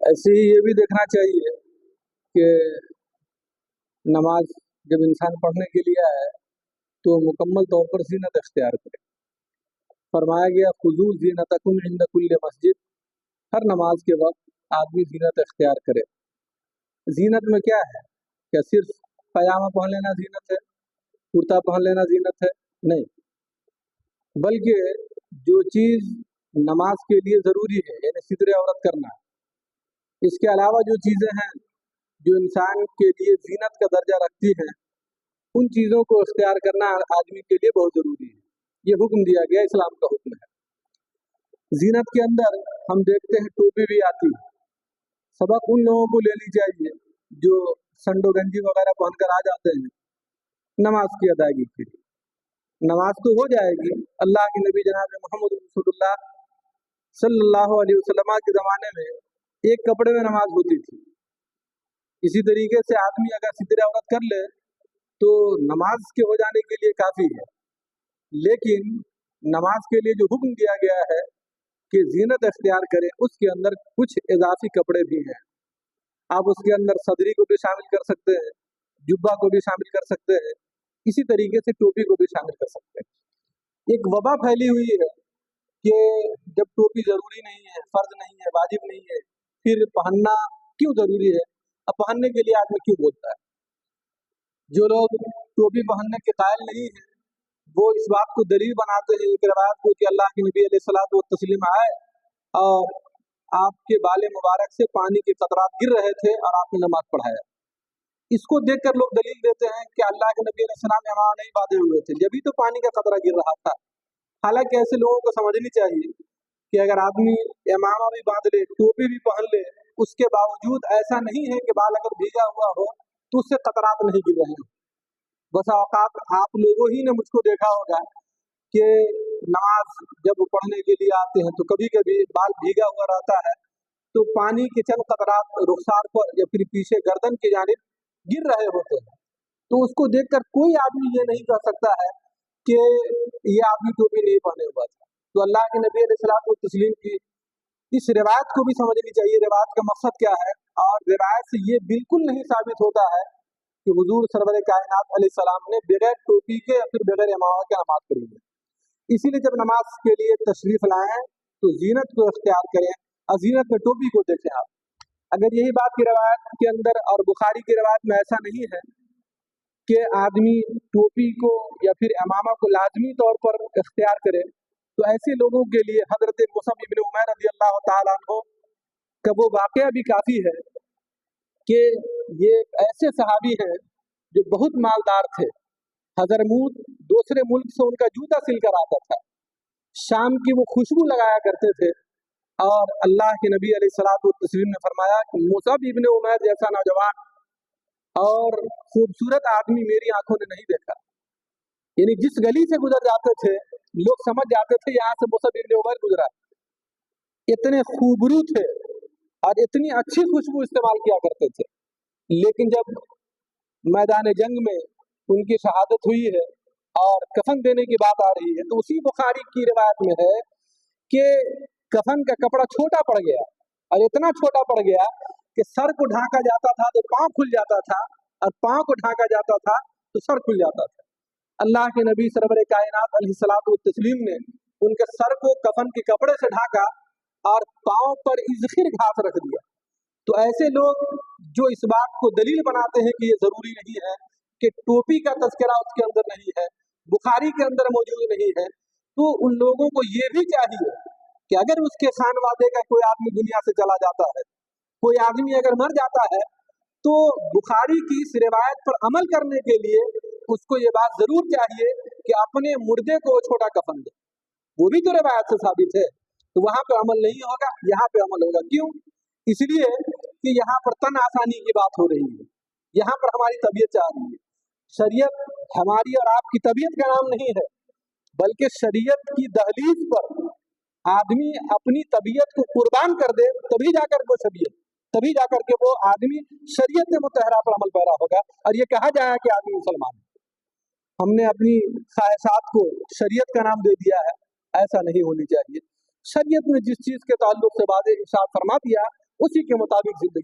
ऐसे ही ये भी देखना चाहिए कि नमाज जब इंसान पढ़ने के लिए आए तो मुकम्मल तौर पर ज़ीनत इख्तियार करे। फरमाया गया खुज़ू ज़ीनतकुम इंद कुल्ल मस्जिद, हर नमाज के वक्त आदमी ज़ीनत इख्तियार करे। ज़ीनत में क्या है? क्या सिर्फ पजामा पहन लेना ज़ीनत है, कुर्ता पहन लेना ज़ीनत है? नहीं, बल्कि जो चीज़ नमाज के लिए ज़रूरी है, यानी सितरे औरत करना, इसके अलावा जो चीज़ें हैं जो इंसान के लिए ज़ीनत का दर्जा रखती हैं, उन चीज़ों को इख्तियार करना आदमी के लिए बहुत ज़रूरी है। ये हुक्म दिया गया, इस्लाम का हुक्म है। ज़ीनत के अंदर हम देखते हैं टोपी भी आती है। सबक उन लोगों को लेनी चाहिए जो संडो गंजी वगैरह पहनकर आ जाते हैं नमाज की अदायगी के लिए। नमाज तो हो जाएगी, अल्लाह के नबी जनाब मोहम्मद रसूलुल्लाह सल्लल्लाहु अलैहि वसल्लम के ज़माने में एक कपड़े में नमाज होती थी। इसी तरीके से आदमी अगर सितरे औरत कर ले तो नमाज के हो जाने के लिए काफ़ी है। लेकिन नमाज के लिए जो हुक्म दिया गया है कि ज़ीनत इख्तियार करें, उसके अंदर कुछ इजाफी कपड़े भी हैं। आप उसके अंदर सदरी को भी शामिल कर सकते हैं, जुब्बा को भी शामिल कर सकते हैं, इसी तरीके से टोपी को भी शामिल कर सकते हैं। एक वबा फैली हुई है कि जब टोपी ज़रूरी नहीं है, फ़र्ज नहीं है, वाजिब नहीं है, फिर पहनना क्यों ज़रूरी है? अब पहनने के लिए आदमी क्यों बोलता है? जो लोग टोपी पहनने के कायल नहीं हैं, वो इस बात को दलील बनाते हैं एक रवायत को कि अल्लाह के नबी अलैहिस्सलातु वत्तस्लीम आए और आपके बाले मुबारक से पानी के कतरात गिर रहे थे और आपने नमाज पढ़ाया। इसको देखकर लोग दलील देते हैं कि अल्लाह के नबी अलैहिस्सलाम इमाम नहीं बांधे हुए थे, जब ही तो पानी का कतरा गिर रहा था। हालांकि ऐसे लोगों को समझनी चाहिए कि अगर आदमी इमामा भी बांध ले, टोपी भी पहन ले, उसके बावजूद ऐसा नहीं है कि बाल अगर भीगा हुआ हो तो उससे कतरात नहीं गिर रहे हैं। बस औकात आप लोगों ही ने मुझको देखा होगा कि नमाज जब पढ़ने के लिए आते हैं तो कभी कभी बाल भीगा हुआ रहता है तो पानी के चंद कतरात रुखसार पर या फिर पीछे गर्दन की जानिब गिर रहे होते हैं। तो उसको देखकर कोई आदमी ये नहीं कह सकता है कि ये आदमी टोपी नहीं पहने हुआ था। तो अल्लाह के नबी अलैहिस्सलातु वत्तस्लीम की इस रिवायत को भी समझनी चाहिए, रिवायत का मकसद क्या है। और रिवायत से ये बिल्कुल नहीं साबित होता है कि हुजूर सरवर कायनात अलैहिस्सलाम ने बगैर टोपी के या फिर बगैर इमामा के नमाज पढ़ी है। इसीलिए जब नमाज के लिए तशरीफ लाएं तो जीनत को इख्तियार करें और जीनत में टोपी को देखें आप। अगर यही बात की रवायत के अंदर और बुखारी की रवायत में ऐसा नहीं है कि आदमी टोपी को या फिर इमामा को लाजमी तौर पर इख्तियार करे, तो ऐसे लोगों के लिए हजरत मुसअब इब्न उमैर रज़ियल्लाहु ताला अन्हु का वो वाक़या भी काफ़ी है कि ये ऐसे सहाबी हैं जो बहुत मालदार थे। हजरमूत दूसरे मुल्क से उनका जूता सिलकर आता था, शाम की वो खुशबू लगाया करते थे। और अल्लाह के नबी अलैहिस्सलातु वत्तस्लीम ने फरमाया कि मुसअब इब्न उमैर जैसा नौजवान और खूबसूरत आदमी मेरी आंखों ने नहीं देखा। यानी जिस गली से गुजर जाते थे लोग समझ जाते थे यहाँ से मुसअब इब्न उमैर गुजरा। इतने खूबरू थे और इतनी अच्छी खुशबू इस्तेमाल किया करते थे। लेकिन जब मैदान जंग में उनकी शहादत हुई है और कफन देने की बात आ रही है, तो उसी बुखारी की रिवायत में है कि कफन का कपड़ा छोटा पड़ गया और इतना छोटा पड़ गया कि सर को ढांका जाता था तो पांव खुल जाता था और पांव को ढांका जाता था तो सर खुल जाता था। अल्लाह के नबी सरवर कायनात अलैहिस्सलातु वत्तस्लीम ने उनके सर को कफन के कपड़े से ढांका और पांव पर इज़खिर घास रख दिया। तो ऐसे लोग जो इस बात को दलील बनाते हैं कि ये जरूरी नहीं है कि टोपी का तज़किरा उसके अंदर नहीं है, बुखारी के अंदर मौजूद नहीं है, तो उन लोगों को ये भी चाहिए कि अगर उसके खानवादे का कोई आदमी दुनिया से चला जाता है, कोई आदमी अगर मर जाता है, तो बुखारी की इस रिवायत पर अमल करने के लिए उसको ये बात जरूर चाहिए कि अपने मुर्दे को छोटा कफन दे। वो भी तो रिवायत से साबित है। तो वहां पे अमल नहीं होगा, यहाँ पे अमल होगा। क्यों? इसलिए कि यहाँ पर तन आसानी की बात हो रही है, यहाँ पर हमारी तबीयत चाह रही है। शरीयत हमारी और आपकी तबीयत का नाम नहीं है, बल्कि शरीयत की दहलीज पर आदमी अपनी तबीयत को कुर्बान कर दे तभी जाकर वो शरीयत, तभी जाकर के वो आदमी शरीयत मुतहरा पर अमल पैरा होगा और ये कहा जाए कि आदमी मुसलमान है। हमने अपनी ख्वाहिशात को शरीयत का नाम दे दिया है, ऐसा नहीं होनी चाहिए। शरीयत में जिस चीज़ के ताल्लुक से वाज़ेह इरशाद फरमा दिया उसी के मुताबिक जिंदगी